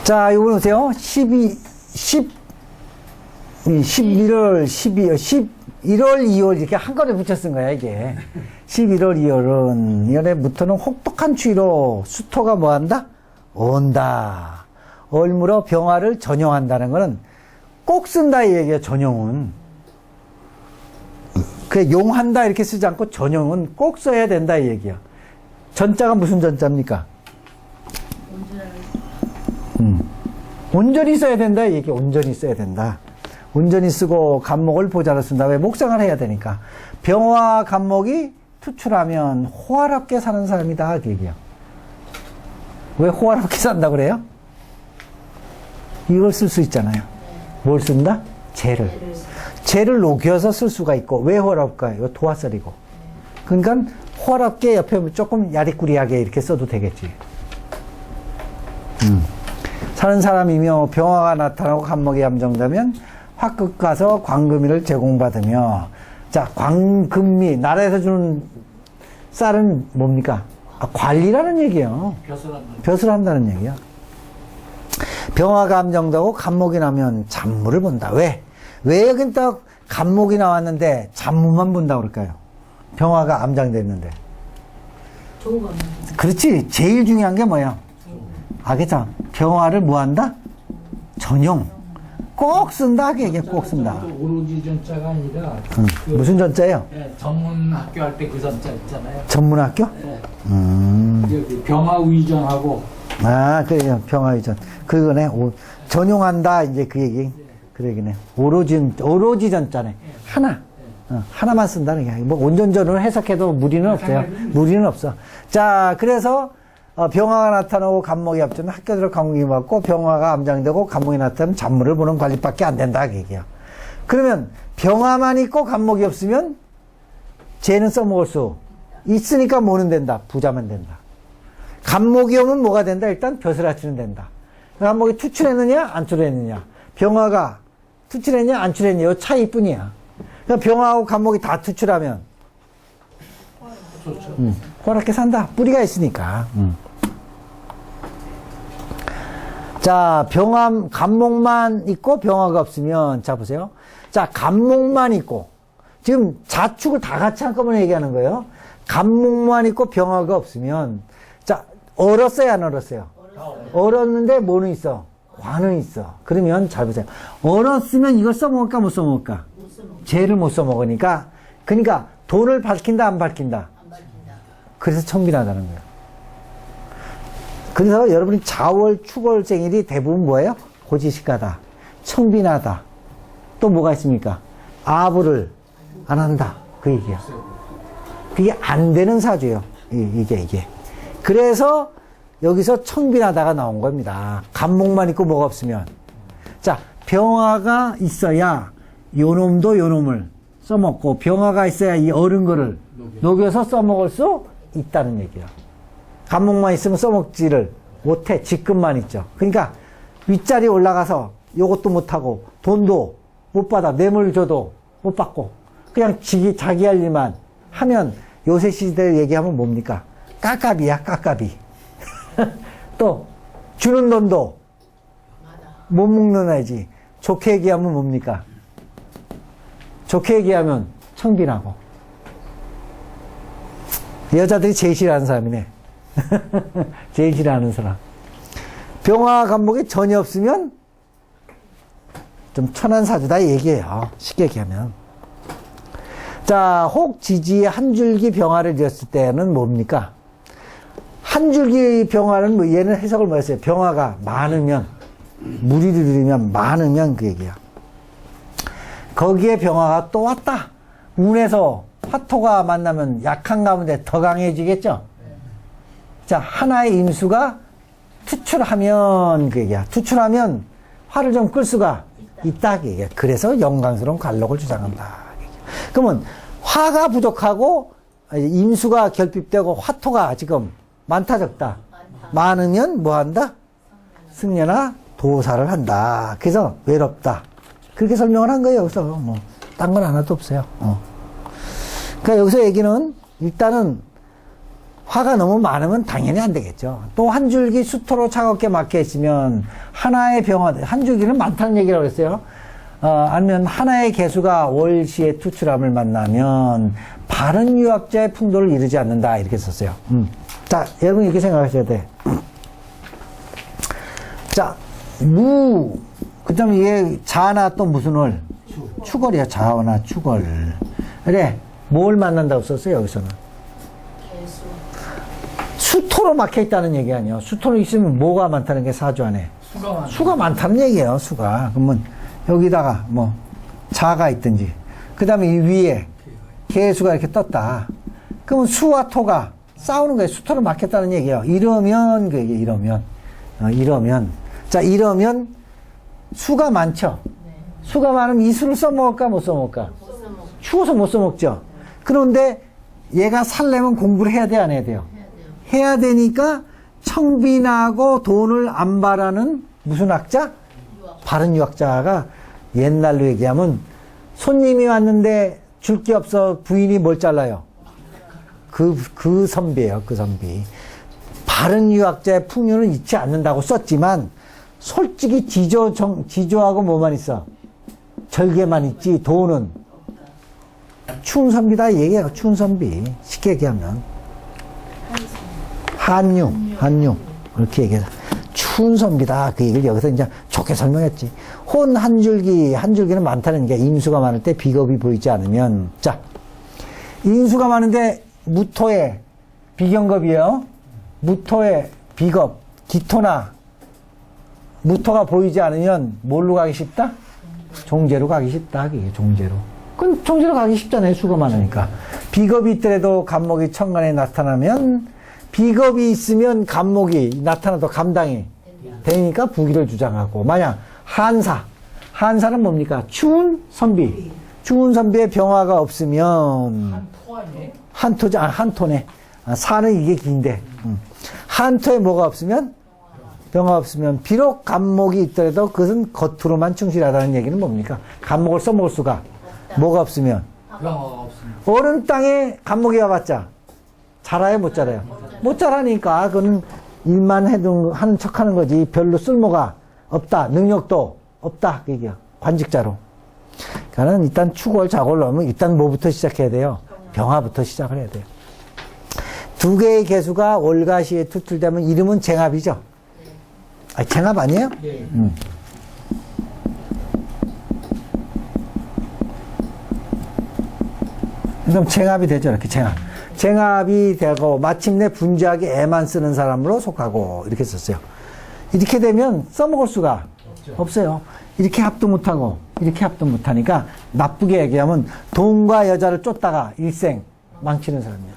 자, 이거 보세요. 11월, 2월 이렇게 한꺼번에 붙여 쓴 거야, 이게. 11월, 2월은, 이월에부터는 혹독한 추위로 수토가 뭐 한다? 온다. 얼물어 병화를 전용한다는 거는 꼭 쓴다, 이 얘기야, 전용은. 그래, 용한다 이렇게 쓰지 않고 전용은 꼭 써야 된다, 이 얘기야. 전자가 무슨 전자입니까? 온전히 써야 된다, 이 얘기. 온전히 써야 된다. 온전히 쓰고 간목을 보자로 쓴다. 왜? 목상을 해야 되니까. 병화 간목이 투출하면 호화롭게 사는 사람이다, 그 얘기야. 왜 호화롭게 산다 그래요? 이걸 쓸 수 있잖아요. 뭘 쓴다? 재를. 재를 녹여서 쓸 수가 있고. 왜 호화롭까? 이거 도화설이고. 그러니까 호화롭게 옆에 조금 야리꾸리하게 이렇게 써도 되겠지. 사는 사람이며 병화가 나타나고 간목이 함정되면 화극 가서 광금미를 제공받으며. 자, 광금미, 나라에서 주는 쌀은 뭡니까? 관리라는 얘기예요. 벼슬 한다는 얘기야. 병화가 함정되고 간목이 나면 잔무를 본다. 왜? 왜 여긴 딱 간목이 나왔는데 잔무만 본다고 그럴까요? 병화가 함정됐는데. 좋은 겁니다. 그렇지. 제일 중요한 게 뭐야? 그쵸. 병화를 뭐 한다? 전용. 꼭 쓴다, 그게 꼭 쓴다. 오로지 전자가 아니라 무슨 전자예요? 예, 전문 학교 할 때 그 전자 있잖아요. 전문학교? 예. 음. 병화 의전하고 그래요. 병화의전. 그거네. 전용한다, 이제 그 얘기. 그 얘기네. 오로지 전자네. 하나. 하나만 쓴다는 게. 뭐, 온전전을 해석해도 무리는 없어요. 무리는 없어. 자, 그래서, 병화가 나타나고 간목이 합치면 학교들을 간목이 받고 병화가 암장되고 간목이 나타나면 잔무를 보는 관리밖에 안 된다, 그 얘기야. 그러면 병화만 있고 간목이 없으면 쟤는 써먹을 수 있으니까 뭐는 된다? 부자만 된다. 간목이 오면 뭐가 된다? 일단 벼슬아치는 된다. 간목이 투출했느냐? 안 투출했느냐? 병화가 투출했냐? 안 투출했냐? 이 차이뿐이야. 그러니까 병화하고 간목이 다 투출하면 호락게 산다. 뿌리가 있으니까. 자, 간목만 있고 병화가 없으면, 자, 보세요. 자, 간목만 있고, 지금 자축을 다 같이 한꺼번에 얘기하는 거예요. 간목만 있고 병화가 없으면, 자, 얼었어요, 안 얼었어요? 얼었는데 뭐는 있어? 관은 있어. 그러면 잘 보세요. 얼었으면 이걸 써먹을까, 못 써먹을까? 재를 못 써먹으니까, 그러니까 돈을 밝힌다, 안 밝힌다? 그래서 청빈하다는 거예요. 그래서 여러분이 자월, 축월 생일이 대부분 뭐예요? 고지식하다, 청빈하다. 또 뭐가 있습니까? 아부를 안 한다. 그 얘기야. 그게 안 되는 사주예요. 이게. 그래서 여기서 청빈하다가 나온 겁니다. 간목만 있고 뭐가 없으면. 자, 병화가 있어야 요놈도 요놈을 써먹고 병화가 있어야 이 어른 거를 녹여서 써먹을 수 있다는 얘기야. 간목만 있으면 써먹지를 못해. 직급만 있죠. 그러니까 윗자리 올라가서 요것도 못하고 돈도 못 받아. 뇌물 줘도 못 받고 그냥 자기 할 일만 하면 요새 시대 얘기하면 뭡니까? 깝깝이야, 깝깝이. 또 주는 돈도 못 먹는 애지. 좋게 얘기하면 뭡니까? 좋게 얘기하면 청빈하고. 여자들이 제일 싫어하는 사람이네. 제일 싫어하는 사람. 병화 간목이 전혀 없으면 좀 천한 사주다 얘기예요. 쉽게 얘기하면. 자, 혹 지지에 한 줄기 병화를 지었을 때는 뭡니까? 한 줄기 병화는 뭐 얘는 해석을 뭐 했어요? 병화가 많으면, 무리를 들이면 많으면 그 얘기야. 거기에 병화가 또 왔다. 운에서 화토가 만나면 약한 가운데 더 강해지겠죠? 자, 하나의 임수가 투출하면 그 얘기야. 투출하면 화를 좀 끌 수가 있다. 그 얘기야. 그래서 영광스러운 관록을 주장한다. 그러면 화가 부족하고 임수가 결핍되고 화토가 지금 많다 적다? 많으면 뭐 한다? 승려나 도사를 한다. 그래서 외롭다. 그렇게 설명을 한 거예요. 여기서 뭐 딴 건 하나도 없어요. 그러니까 여기서 얘기는 일단은 화가 너무 많으면 당연히 안 되겠죠. 또 한 줄기 수토로 차갑게 막혀 있으면 하나의 병화, 한 줄기는 많다는 얘기라고 했어요. 아니면 하나의 개수가 월시의 투출함을 만나면 바른 유학자의 풍도를 이루지 않는다. 이렇게 썼어요. 자, 여러분 이렇게 생각하셔야 돼. 자, 그 다음에 이게 자나 또 무슨 월? 축월이야. 자나 축월. 그래. 뭘 만난다고 썼어요, 여기서는? 개수. 수토로 막혀 있다는 얘기 아니에요. 수토로 있으면 뭐가 많다는 게 사주 안에? 수가 많다는 얘기예요, 수가. 그러면 여기다가 뭐 자가 있든지, 그 다음에 이 위에 개수가 이렇게 떴다. 그러면 수와 토가 싸우는 거예요. 수토로 막혔다는 얘기예요. 이러면, 그 얘기, 이러면. 자, 이러면 수가 많죠? 네. 수가 많으면 이 수를 써먹을까, 못 써먹을까? 못 써먹. 추워서 못 써먹죠? 그런데 얘가 살려면 공부를 해야 돼, 안 해야 돼요? 해야 돼요. 해야 되니까 청빈하고 돈을 안 바라는 무슨 학자? 유학. 바른 유학자가 옛날로 얘기하면 손님이 왔는데 줄 게 없어 부인이 뭘 잘라요? 그 선비예요, 그 선비. 바른 유학자의 풍류는 잊지 않는다고 썼지만 솔직히 지조하고 뭐만 있어? 절개만 있지 돈은 추운 선비다 얘기해요. 추운 선비. 쉽게 얘기하면 한유 그렇게 얘기해요. 추운 선비다. 그 얘기를 여기서 이제 좋게 설명했지. 혼 한 줄기는 많다는 게 인수가 많을 때 비겁이 보이지 않으면, 자, 인수가 많은데 무토에 비경겁이에요. 무토에 비겁, 기토나 무토가 보이지 않으면 뭘로 가기 쉽다? 종재로 가기 쉽다. 그게 종재로. 그건 종재로 가기 쉽잖아요. 수가 많으니까. 비겁이 있더라도 간목이 천간에 나타나면 비겁이 있으면 간목이 나타나도 감당이 되니까 부기를 주장하고. 만약 한사는 뭡니까? 추운 선비. 추운 선비의 병화가 없으면 한토네. 사는 이게 긴데. 한토에 뭐가 없으면? 병화 없으면 비록 간목이 있더라도 그것은 겉으로만 충실하다는 얘기는 뭡니까? 간목을 써먹을 수가 뭐가 없으면? 병화가 없습니다. 어른 땅에 간목이 와봤자 자라요, 못 자라요? 못 자라니까 그건 일만 하는 척 하는 거지. 별로 쓸모가 없다. 능력도 없다. 그 얘기야. 관직자로. 그러니까 일단 축월, 자골 넣으면 일단 뭐부터 시작해야 돼요? 병화부터 시작을 해야 돼요. 두 개의 개수가 월가시에 투출되면 이름은 쟁합이죠. 쟁합 아니에요? 예. 그럼 쟁합이 되죠. 이렇게 쟁합이 되고 마침내 분주하게 애만 쓰는 사람으로 속하고 이렇게 썼어요. 이렇게 되면 써먹을 수가 없어요. 이렇게 합도 못하고 이렇게 합도 못하니까 나쁘게 얘기하면 돈과 여자를 쫓다가 일생 망치는 사람이에요.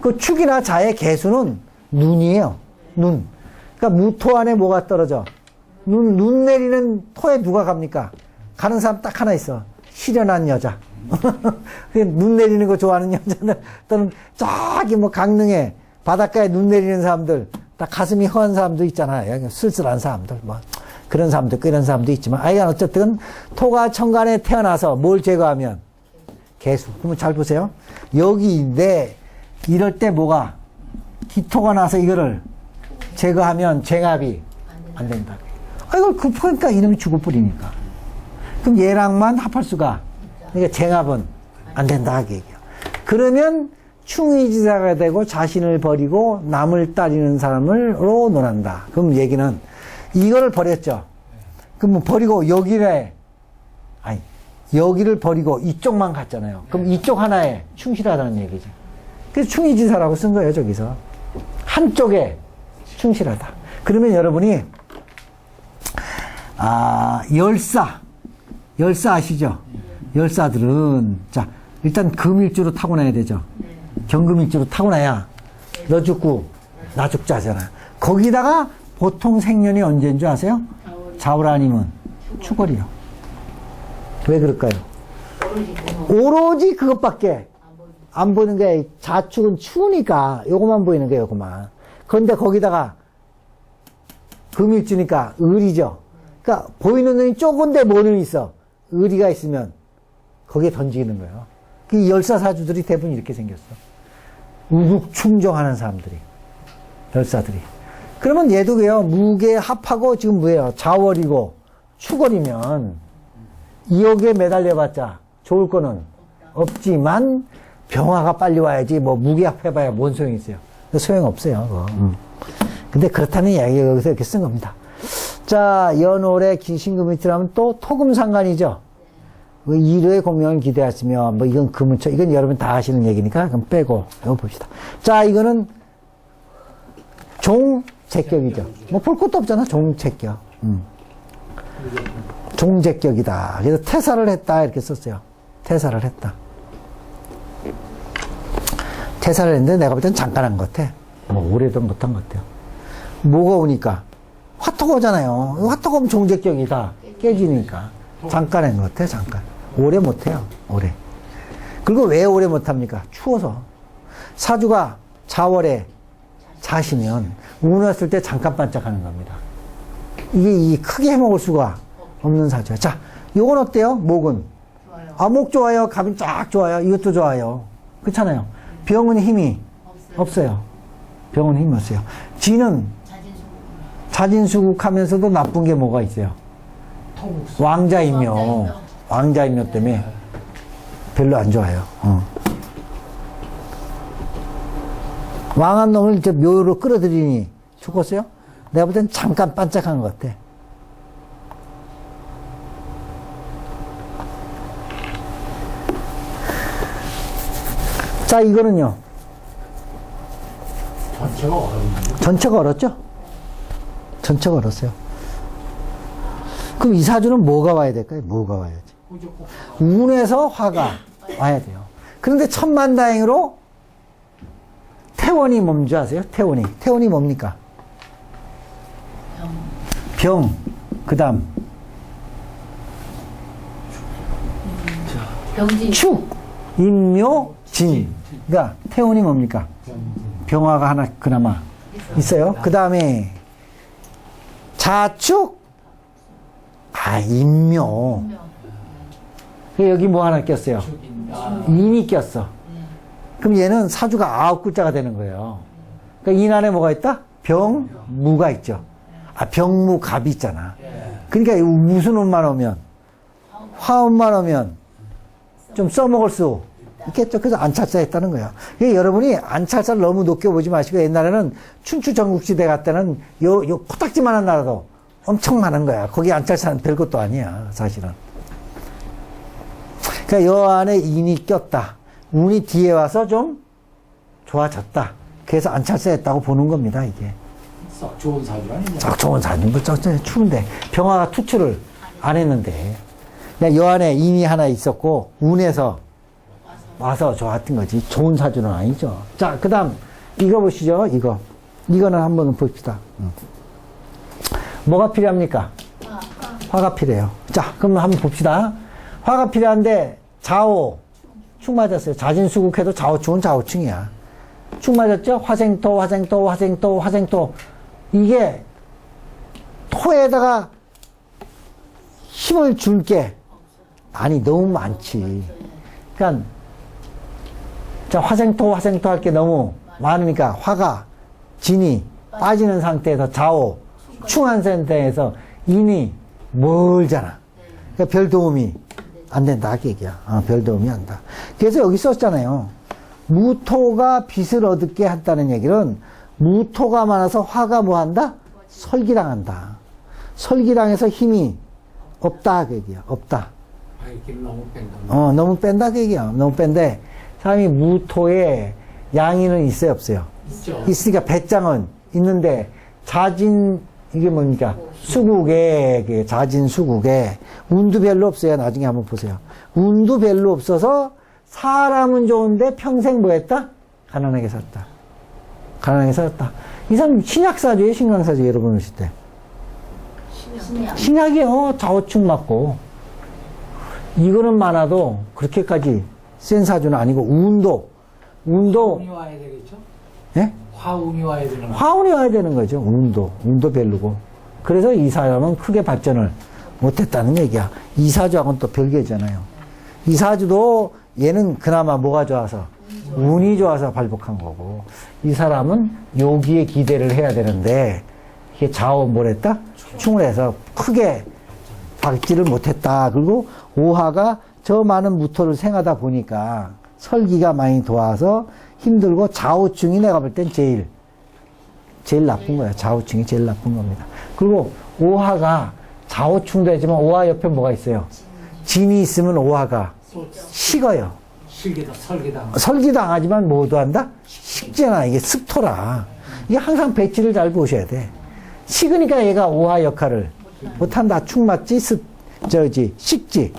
그 축이나 자의 개수는 눈이에요. 눈. 그러니까 무토 안에 뭐가 떨어져? 눈 내리는 토에 누가 갑니까? 가는 사람 딱 하나 있어. 실연한 여자. 눈 내리는 거 좋아하는 여자들, 또는 저기 뭐 강릉에 바닷가에 눈 내리는 사람들, 딱 가슴이 허한 사람도 있잖아요. 쓸쓸한 사람들, 뭐 그런 사람도 있고 이런 사람도 있지만, 아이가 어쨌든 토가 천간에 태어나서 뭘 제거하면 개수. 그러면 잘 보세요. 여기 이럴 때 뭐가 기토가 나서 이거를 제거하면 쟁합이 안 된다. 이걸 급하니까 이놈이 죽어버리니까. 그럼 얘랑만 합할 수가. 그러니까 쟁합은 안 된다. 하게 얘기해요. 그러면 충의지사가 되고 자신을 버리고 남을 따르는 사람으로 논한다. 그럼 얘기는 이거를 버렸죠. 그럼 버리고 여기를 버리고 이쪽만 갔잖아요. 그럼 이쪽 하나에 충실하다는 얘기죠. 그래서 충의지사라고 쓴 거예요. 저기서. 한쪽에 충실하다. 그러면 여러분이 열사 아시죠? 열사들은 자 일단 금일주로 타고나야 되죠. 경금일주로 타고나야 너 죽고 나 죽자 하잖아. 거기다가 보통 생년이 언제인 줄 아세요? 자월 아니면 축월이요. 왜 그럴까요? 오로지 그것밖에 안 보이는 게 자축은 추우니까 요것만 보이는 거예요. 요것만. 그런데 거기다가 금일주니까 을이죠. 그러니까 보이는 눈이 좁은데 뭐 눈이 있어? 을이가 있으면 거기에 던지는 거예요. 그 열사사주들이 대부분 이렇게 생겼어. 우국충정하는 사람들이, 열사들이. 그러면 얘도 왜요? 무게 합하고 지금 뭐예요? 자월이고 축월이면 이옥에 매달려봤자 좋을 거는 없지만 병화가 빨리 와야지 뭐 무게 합해봐야 뭔 소용이 있어요? 소용없어요. 그거. 근데 그렇다는 이야기가 여기서 이렇게 쓴 겁니다. 자, 연월에 신금이 들어가면 또 토금상관이죠. 일의 공명을 기대하시며, 뭐, 이건 금은처, 이건 여러분 다 아시는 얘기니까, 그럼 빼고, 이거 봅시다. 자, 이거는 종제격이죠. 뭐, 볼 것도 없잖아, 종제격. 종제격이다. 그래서 태사를 했다, 이렇게 썼어요. 태사를 했다. 태사를 했는데 내가 볼 땐 잠깐 한 것 같아. 뭐, 오래도 못한 것 같아요. 뭐가 오니까? 화토가 오잖아요. 화토가 오면 종제격이다. 깨지니까. 잠깐 한 것 같아, 잠깐. 오래 못해요, 오래. 그리고 왜 오래 못합니까? 추워서. 사주가 자월에 자시면, 운 왔을 때 잠깐 반짝하는 겁니다. 이게 크게 해먹을 수가 없는 사주야. 자, 요건 어때요? 목은? 좋아요. 아, 목 좋아요. 갑이 쫙 좋아요. 이것도 좋아요. 그렇잖아요. 병은 힘이 없어요. 병은 힘이 없어요. 쥐는 자진수국하면서도 나쁜 게 뭐가 있어요? 왕자임묘 때문에 별로 안 좋아요. 왕한 놈을 이제 묘로 끌어들이니 죽었어요? 내가 볼 땐 잠깐 반짝한 것 같아. 자, 이거는요. 전체가 어렵는데. 전체가 얼었죠? 전체가 얼었어요. 그럼 이 사주는 뭐가 와야 될까요? 뭐가 와야지? 무조건. 운에서 화가 와야 돼요. 그런데 천만다행으로 태원이 뭔지 아세요? 태원이 뭡니까? 병. 그 다음 병진. 축. 인묘. 진. 그러니까 태원이 뭡니까? 병화가 하나 그나마 있어요. 그 다음에 자축. 아, 인묘. 여기 뭐 하나 꼈어요? 인이 꼈어. 그럼 얘는 사주가 9글자가 되는 거예요. 그러니까 인 안에 뭐가 있다? 병, 무가 있죠. 아, 병무, 갑이 있잖아. 그러니까 무슨 운만 오면, 화운만 오면 좀 써먹을 수 있겠죠. 그래서 안찰사 했다는 거예요. 그러니까 여러분이 안찰사를 너무 높게 보지 마시고 옛날에는 춘추 전국시대 같때는 요 코딱지만한 나라도 엄청 많은 거야. 거기 안찰사는 별것도 아니야, 사실은. 그러니까 요 안에 인이 꼈다. 운이 뒤에 와서 좀 좋아졌다. 그래서 안찰사 했다고 보는 겁니다, 이게. 썩 좋은 사주가 아니냐. 썩 좋은 사주인 거 추운데. 병화가 투출을 안 했는데. 그냥 요 안에 인이 하나 있었고, 운에서 와서 좋았던 거지. 좋은 사주는 아니죠. 자, 그 다음, 이거 보시죠, 이거. 이거는 한번 봅시다. 뭐가 필요합니까? 화가 필요해요. 자, 그럼 한번 봅시다. 화가 필요한데, 좌우, 축 맞았어요. 자진수국해도 좌우축은 좌우충이야. 축 맞았죠? 화생토. 이게, 토에다가 힘을 줄 게, 아니, 너무 많지. 그러니까, 자, 화생토 할 게 너무 많으니까, 화가, 진이 빠지는 상태에서 좌우, 충한 상태에서 인이 멀잖아. 그러니까 별 도움이 안 된다, 그 얘기야. 별 도움이 안 된다. 그래서 여기 썼잖아요. 무토가 빚을 얻게 한다는 얘기는 무토가 많아서 화가 뭐 한다? 설기당한다. 설기당해서 힘이 없다, 그 얘기야. 없다. 힘 너무 뺀다. 너무 뺀다, 그 얘기야. 너무 뺀데, 사람이 무토에 양인은 있어요, 없어요? 있죠. 있으니까 배짱은 있는데, 이게 뭡니까? 수국에, 자진수국에, 운도 별로 없어요. 나중에 한번 보세요. 운도 별로 없어서, 사람은 좋은데 평생 뭐 했다? 가난하게 살았다. 이 사람 신약사주예요, 신강사주, 여러분 오실 때. 신약이요, 좌우축 맞고. 이거는 많아도, 그렇게까지 센 사주는 아니고, 운도. 화운이 와야 되겠죠? 예? 화운이 와야 되는 거죠. 화운이 와야 되는 거죠. 운도 별로고. 그래서 이 사람은 크게 발전을 못했다는 얘기야. 이 사주하고는 또 별개잖아요. 이 사주도 얘는 그나마 뭐가 좋아서 운이 좋아서 발복한 거고, 이 사람은 여기에 기대를 해야 되는데, 이게 좌우 뭐랬다? 충을 해서 크게 박지를 못했다. 그리고 오화가 저 많은 무토를 생하다 보니까 설기가 많이 도와서 힘들고 좌우충이 내가 볼 땐 제일 나쁜 거야. 좌우충이 제일 나쁜 겁니다. 그리고 오화가 좌우충도 했지만 오화 옆에 뭐가 있어요? 진이 있으면 오화가 식어요. 실기다 설기다. 설기당하지만 뭐도 한다? 식잖아. 이게 습토라. 이게 항상 배치를 잘 보셔야 돼. 식으니까 얘가 오화 역할을 못한다. 축 맞지? 식지.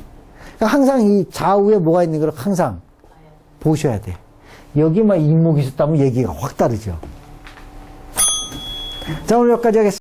그러니까 항상 이 좌우에 뭐가 있는 걸 항상 보셔야 돼. 여기 막 인목이 있었다면 얘기가 확 다르죠. 자, 오늘 여기까지 하겠습니다.